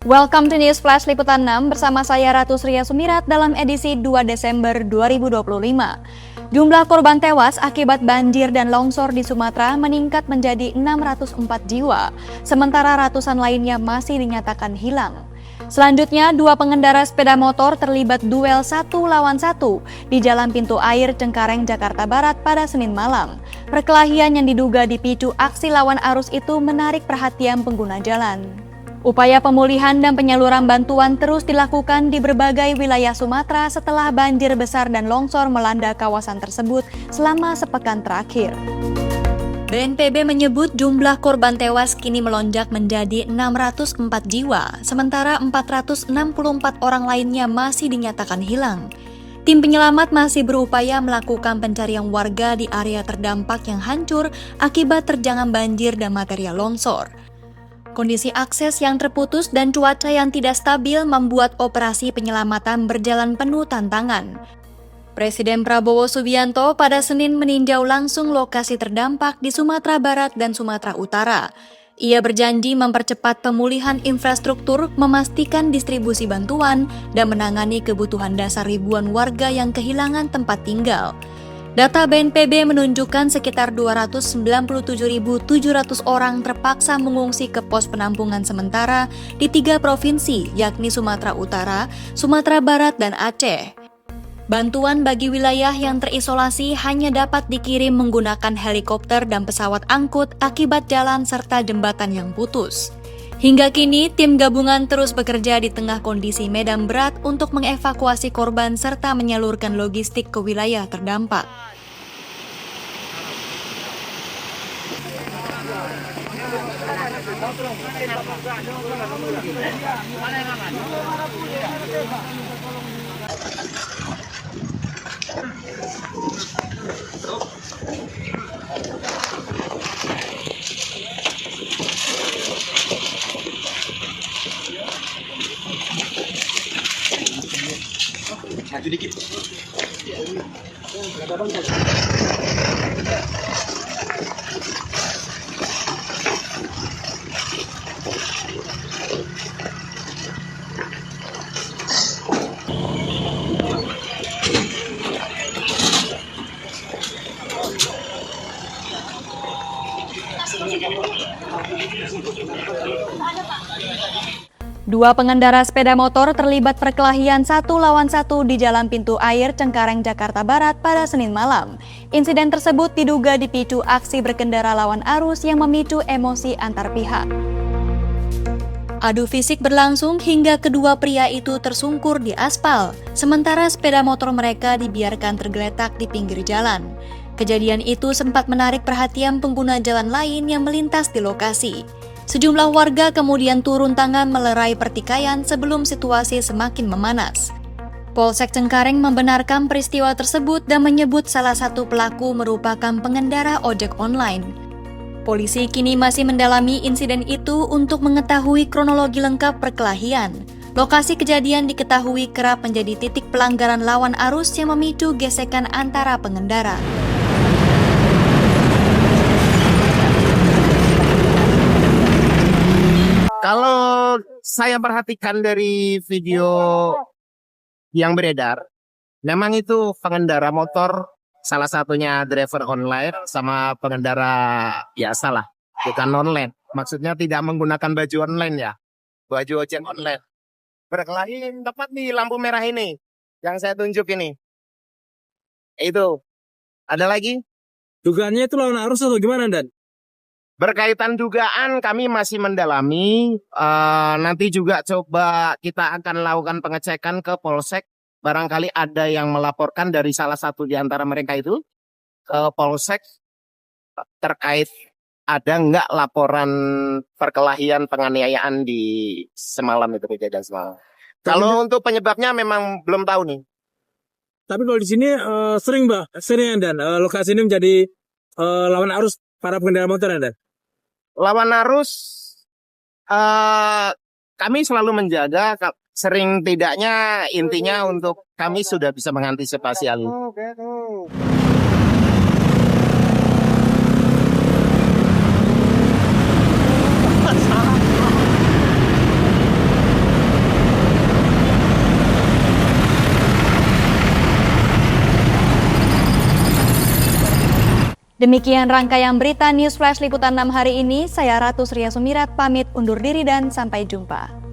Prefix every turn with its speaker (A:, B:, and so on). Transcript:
A: Welcome to News Flash Liputan 6 bersama saya Ratu Sria Sumirat dalam edisi 2 Desember 2025. Jumlah korban tewas akibat banjir dan longsor di Sumatera meningkat menjadi 604 jiwa, sementara ratusan lainnya masih dinyatakan hilang. Selanjutnya, 2 pengendara sepeda motor terlibat duel 1 lawan 1 di Jalan Pintu Air, Cengkareng, Jakarta Barat pada Senin malam. Perkelahian yang diduga dipicu aksi lawan arus itu menarik perhatian pengguna jalan. Upaya pemulihan dan penyaluran bantuan terus dilakukan di berbagai wilayah Sumatera setelah banjir besar dan longsor melanda kawasan tersebut selama sepekan terakhir. BNPB menyebut jumlah korban tewas kini melonjak menjadi 604 jiwa, sementara 464 orang lainnya masih dinyatakan hilang. Tim penyelamat masih berupaya melakukan pencarian warga di area terdampak yang hancur akibat terjangan banjir dan material longsor. Kondisi akses yang terputus dan cuaca yang tidak stabil membuat operasi penyelamatan berjalan penuh tantangan. Presiden Prabowo Subianto pada Senin meninjau langsung lokasi terdampak di Sumatera Barat dan Sumatera Utara. Ia berjanji mempercepat pemulihan infrastruktur, memastikan distribusi bantuan, dan menangani kebutuhan dasar ribuan warga yang kehilangan tempat tinggal. Data BNPB menunjukkan sekitar 297.700 orang terpaksa mengungsi ke pos penampungan sementara di 3 provinsi, yakni Sumatera Utara, Sumatera Barat, dan Aceh. Bantuan bagi wilayah yang terisolasi hanya dapat dikirim menggunakan helikopter dan pesawat angkut akibat jalan serta jembatan yang putus. Hingga kini, tim gabungan terus bekerja di tengah kondisi medan berat untuk mengevakuasi korban serta menyalurkan logistik ke wilayah terdampak.
B: Maju dikit.
A: Dua pengendara sepeda motor terlibat perkelahian 1 lawan 1 di Jalan Pintu Air, Cengkareng, Jakarta Barat pada Senin malam. Insiden tersebut diduga dipicu aksi berkendara lawan arus yang memicu emosi antar pihak. Adu fisik berlangsung hingga kedua pria itu tersungkur di aspal, sementara sepeda motor mereka dibiarkan tergeletak di pinggir jalan. Kejadian itu sempat menarik perhatian pengguna jalan lain yang melintas di lokasi. Sejumlah warga kemudian turun tangan melerai pertikaian sebelum situasi semakin memanas. Polsek Cengkareng membenarkan peristiwa tersebut dan menyebut salah satu pelaku merupakan pengendara ojek online. Polisi kini masih mendalami insiden itu untuk mengetahui kronologi lengkap perkelahian. Lokasi kejadian diketahui kerap menjadi titik pelanggaran lawan arus yang memicu gesekan antara pengendara.
B: Kalau saya perhatikan dari video yang beredar, memang itu pengendara motor, salah satunya driver online sama pengendara biasa lah, bukan online. Maksudnya tidak menggunakan baju online ya, baju ojek online. Berkelahi tepat di lampu merah ini, yang saya tunjuk ini. Itu, ada lagi?
C: Dugaannya itu lawan arus atau gimana, Dan?
B: Berkaitan dugaan kami masih mendalami, nanti juga coba kita akan lakukan pengecekan ke Polsek. Barangkali ada yang melaporkan dari salah satu di antara mereka itu ke Polsek terkait ada nggak laporan perkelahian penganiayaan di semalam itu kejadian semalam. Kalau untuk penyebabnya memang belum tahu nih.
C: Tapi kalau di sini sering Dan lokasi ini menjadi lawan arus para pengendara motor, Dan.
B: Lawan arus, kami selalu menjaga, sering tidaknya intinya untuk kami sudah bisa mengantisipasi hal ini.
A: Demikian rangkaian berita News Flash Liputan 6 hari ini. Saya Ratu Surya Sumirat pamit undur diri dan sampai jumpa.